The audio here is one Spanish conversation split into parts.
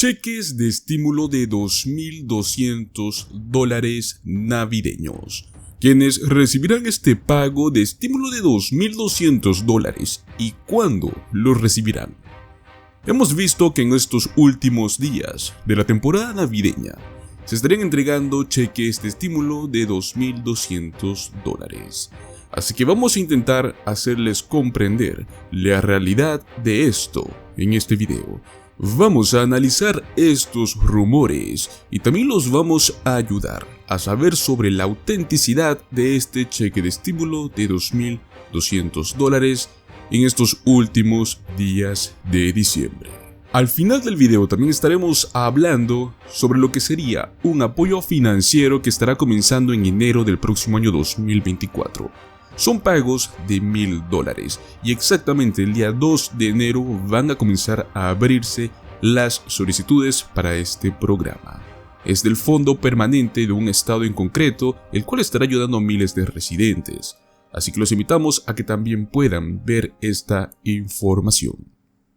Cheques de estímulo de $2.200 navideños. Quienes recibirán este pago de estímulo de $2.200 y cuándo lo recibirán. Hemos visto que en estos últimos días de la temporada navideña se estarían entregando cheques de estímulo de $2.200. Así que vamos a intentar hacerles comprender la realidad de esto en este video. Vamos a analizar estos rumores y también los vamos a ayudar a saber sobre la autenticidad de este cheque de estímulo de $2.200 en estos últimos días de diciembre. Al final del video también estaremos hablando sobre lo que sería un apoyo financiero que estará comenzando en enero del próximo año 2024. Son pagos de $1.000 y exactamente el día 2 de enero van a comenzar a abrirse las solicitudes para este programa. Es del fondo permanente de un estado en concreto, el cual estará ayudando a miles de residentes. Así que los invitamos a que también puedan ver esta información.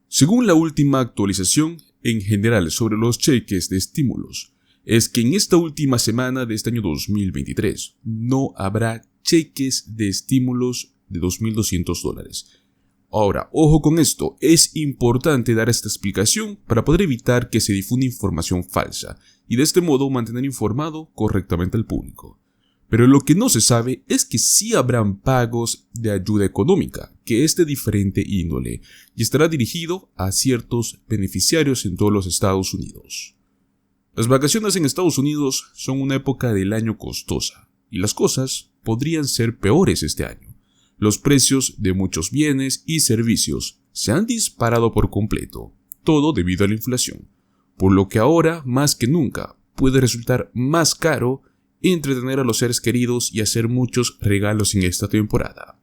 Según la última actualización en general sobre los cheques de estímulos, es que en esta última semana de este año 2023 no habrá cheques de estímulos de $2.200. Ahora, ojo con esto, es importante dar esta explicación para poder evitar que se difunda información falsa y de este modo mantener informado correctamente al público. Pero lo que no se sabe es que sí habrán pagos de ayuda económica, que es de diferente índole y estará dirigido a ciertos beneficiarios en todos los Estados Unidos. Las vacaciones en Estados Unidos son una época del año costosa y las cosas podrían ser peores este año. Los precios de muchos bienes y servicios se han disparado por completo, todo debido a la inflación, por lo que ahora más que nunca puede resultar más caro entretener a los seres queridos y hacer muchos regalos en esta temporada.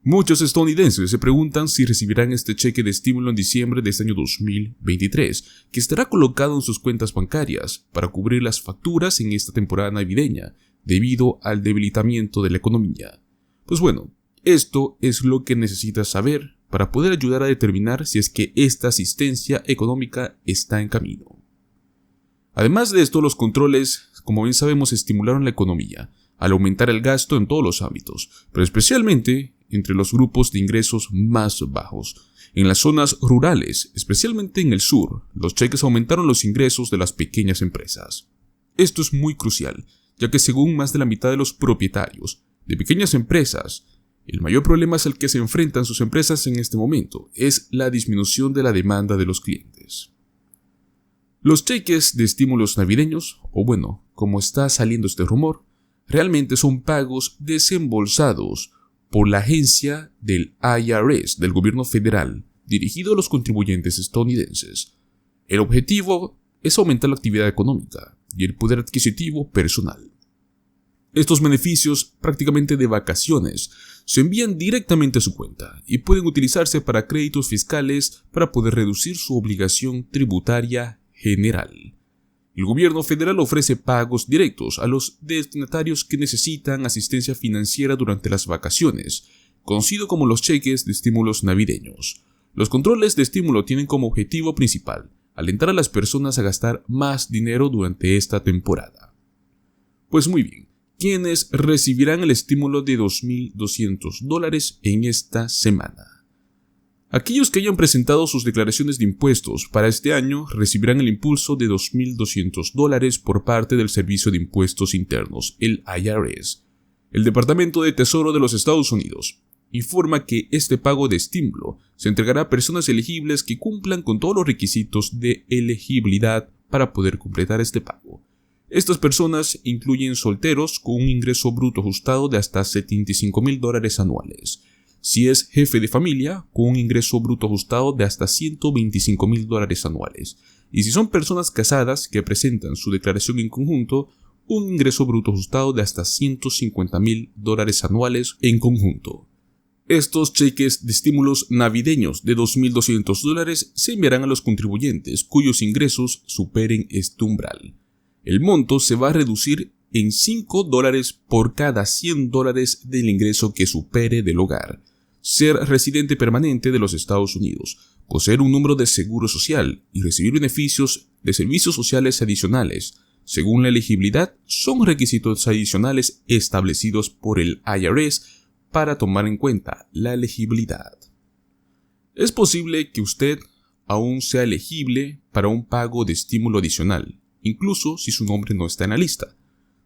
Muchos estadounidenses se preguntan si recibirán este cheque de estímulo en diciembre de este año 2023, que estará colocado en sus cuentas bancarias para cubrir las facturas en esta temporada navideña, debido al debilitamiento de la economía. Pues bueno, esto es lo que necesitas saber para poder ayudar a determinar si es que esta asistencia económica está en camino. Además de esto, los controles, como bien sabemos, estimularon la economía al aumentar el gasto en todos los ámbitos, pero especialmente entre los grupos de ingresos más bajos. En las zonas rurales, especialmente en el sur, los cheques aumentaron los ingresos de las pequeñas empresas. Esto es muy crucial, ya que según más de la mitad de los propietarios de pequeñas empresas, el mayor problema es el que se enfrentan sus empresas en este momento, es la disminución de la demanda de los clientes. Los cheques de estímulos navideños, o bueno, como está saliendo este rumor, realmente son pagos desembolsados por la agencia del IRS del gobierno federal, dirigido a los contribuyentes estadounidenses. El objetivo es aumentar la actividad económica y el poder adquisitivo personal. Estos beneficios, prácticamente de vacaciones, se envían directamente a su cuenta y pueden utilizarse para créditos fiscales para poder reducir su obligación tributaria general. El gobierno federal ofrece pagos directos a los destinatarios que necesitan asistencia financiera durante las vacaciones, conocido como los cheques de estímulos navideños. Los controles de estímulo tienen como objetivo principal alentar a las personas a gastar más dinero durante esta temporada. Pues muy bien, ¿quiénes recibirán el estímulo de $2.200 en esta semana? Aquellos que hayan presentado sus declaraciones de impuestos para este año recibirán el impulso de $2.200 por parte del Servicio de Impuestos Internos, el IRS. El Departamento de Tesoro de los Estados Unidos informa que este pago de estímulo se entregará a personas elegibles que cumplan con todos los requisitos de elegibilidad para poder completar este pago. Estas personas incluyen solteros con un ingreso bruto ajustado de hasta $75,000 anuales. Si es jefe de familia, con un ingreso bruto ajustado de hasta $125,000 anuales. Y si son personas casadas que presentan su declaración en conjunto, un ingreso bruto ajustado de hasta $150,000 anuales en conjunto. Estos cheques de estímulos navideños de $2.200 se enviarán a los contribuyentes cuyos ingresos superen este umbral. El monto se va a reducir en $5 por cada $100 del ingreso que supere del hogar. Ser residente permanente de los Estados Unidos, poseer un número de seguro social y recibir beneficios de servicios sociales adicionales, según la elegibilidad, son requisitos adicionales establecidos por el IRS para tomar en cuenta la elegibilidad. Es posible que usted aún sea elegible para un pago de estímulo adicional, incluso si su nombre no está en la lista.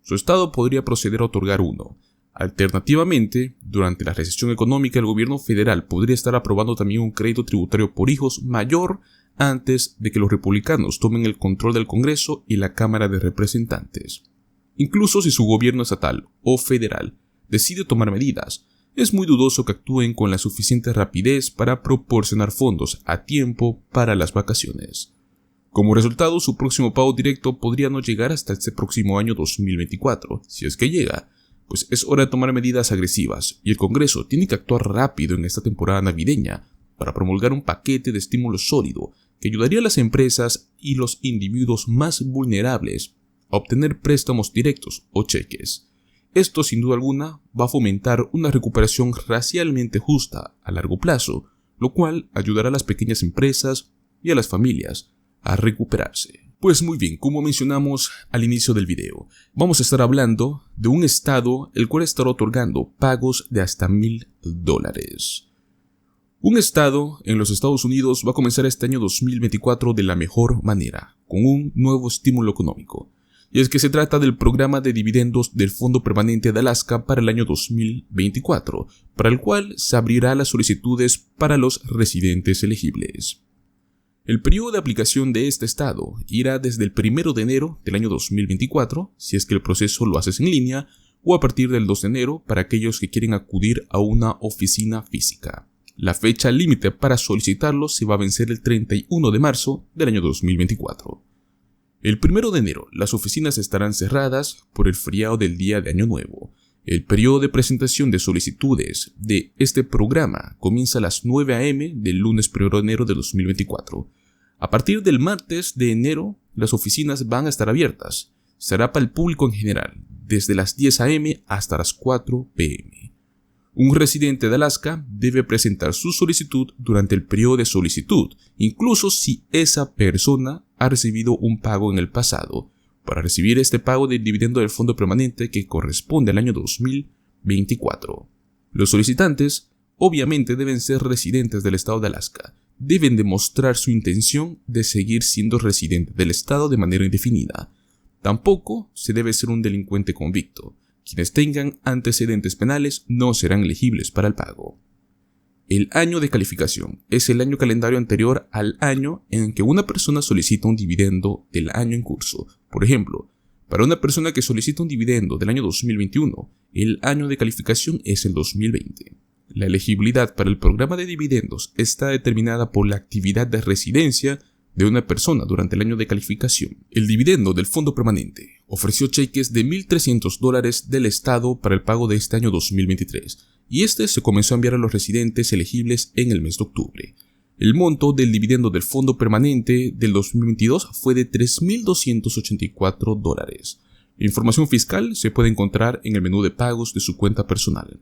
Su estado podría proceder a otorgar uno. Alternativamente, durante la recesión económica, el gobierno federal podría estar aprobando también un crédito tributario por hijos mayor antes de que los republicanos tomen el control del Congreso y la Cámara de Representantes. Incluso si su gobierno estatal o federal decide tomar medidas, es muy dudoso que actúen con la suficiente rapidez para proporcionar fondos a tiempo para las vacaciones. Como resultado, su próximo pago directo podría no llegar hasta este próximo año 2024, si es que llega, pues es hora de tomar medidas agresivas y el Congreso tiene que actuar rápido en esta temporada navideña para promulgar un paquete de estímulo sólido que ayudaría a las empresas y los individuos más vulnerables a obtener préstamos directos o cheques. Esto, sin duda alguna, va a fomentar una recuperación racialmente justa a largo plazo, lo cual ayudará a las pequeñas empresas y a las familias a recuperarse. Pues muy bien, como mencionamos al inicio del video, vamos a estar hablando de un estado el cual estará otorgando pagos de hasta $1,000. Un estado en los Estados Unidos va a comenzar este año 2024 de la mejor manera, con un nuevo estímulo económico. Y es que se trata del programa de dividendos del Fondo Permanente de Alaska para el año 2024, para el cual se abrirá las solicitudes para los residentes elegibles. El periodo de aplicación de este estado irá desde el 1 de enero del año 2024, si es que el proceso lo haces en línea, o a partir del 2 de enero para aquellos que quieren acudir a una oficina física. La fecha límite para solicitarlo se va a vencer el 31 de marzo del año 2024. El 1 de enero las oficinas estarán cerradas por el feriado del día de Año Nuevo. El periodo de presentación de solicitudes de este programa comienza a las 9 a.m. del lunes 1 de enero de 2024. A partir del martes de enero, las oficinas van a estar abiertas. Será para el público en general, desde las 10 a.m. hasta las 4 p.m. Un residente de Alaska debe presentar su solicitud durante el periodo de solicitud, incluso si esa persona ha recibido un pago en el pasado, para recibir este pago del dividendo del fondo permanente que corresponde al año 2024. Los solicitantes obviamente deben ser residentes del estado de Alaska. Deben demostrar su intención de seguir siendo residente del estado de manera indefinida. Tampoco se debe ser un delincuente convicto. Quienes tengan antecedentes penales no serán elegibles para el pago. El año de calificación es el año calendario anterior al año en que una persona solicita un dividendo del año en curso. Por ejemplo, para una persona que solicita un dividendo del año 2021, el año de calificación es el 2020. La elegibilidad para el programa de dividendos está determinada por la actividad de residencia de una persona durante el año de calificación. El dividendo del Fondo Permanente ofreció cheques de $1,300 del Estado para el pago de este año 2023, y este se comenzó a enviar a los residentes elegibles en el mes de octubre. El monto del dividendo del Fondo Permanente del 2022 fue de $3,284. La información fiscal se puede encontrar en el menú de pagos de su cuenta personal.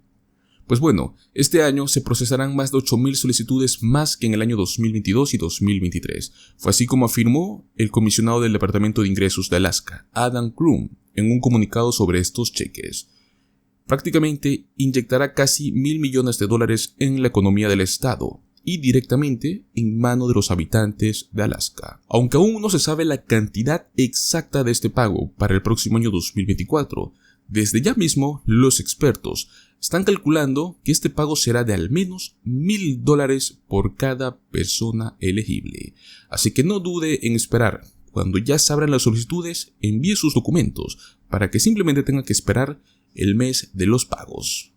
Pues bueno, este año se procesarán más de 8,000 solicitudes más que en el año 2022 y 2023. Fue así como afirmó el comisionado del Departamento de Ingresos de Alaska, Adam Crum, en un comunicado sobre estos cheques. Prácticamente inyectará casi $1,000 millones en la economía del estado y directamente en mano de los habitantes de Alaska. Aunque aún no se sabe la cantidad exacta de este pago para el próximo año 2024, desde ya mismo los expertos están calculando que este pago será de al menos $1,000 por cada persona elegible. Así que no dude en esperar. Cuando ya se abran las solicitudes, envíe sus documentos para que simplemente tenga que esperar el mes de los pagos.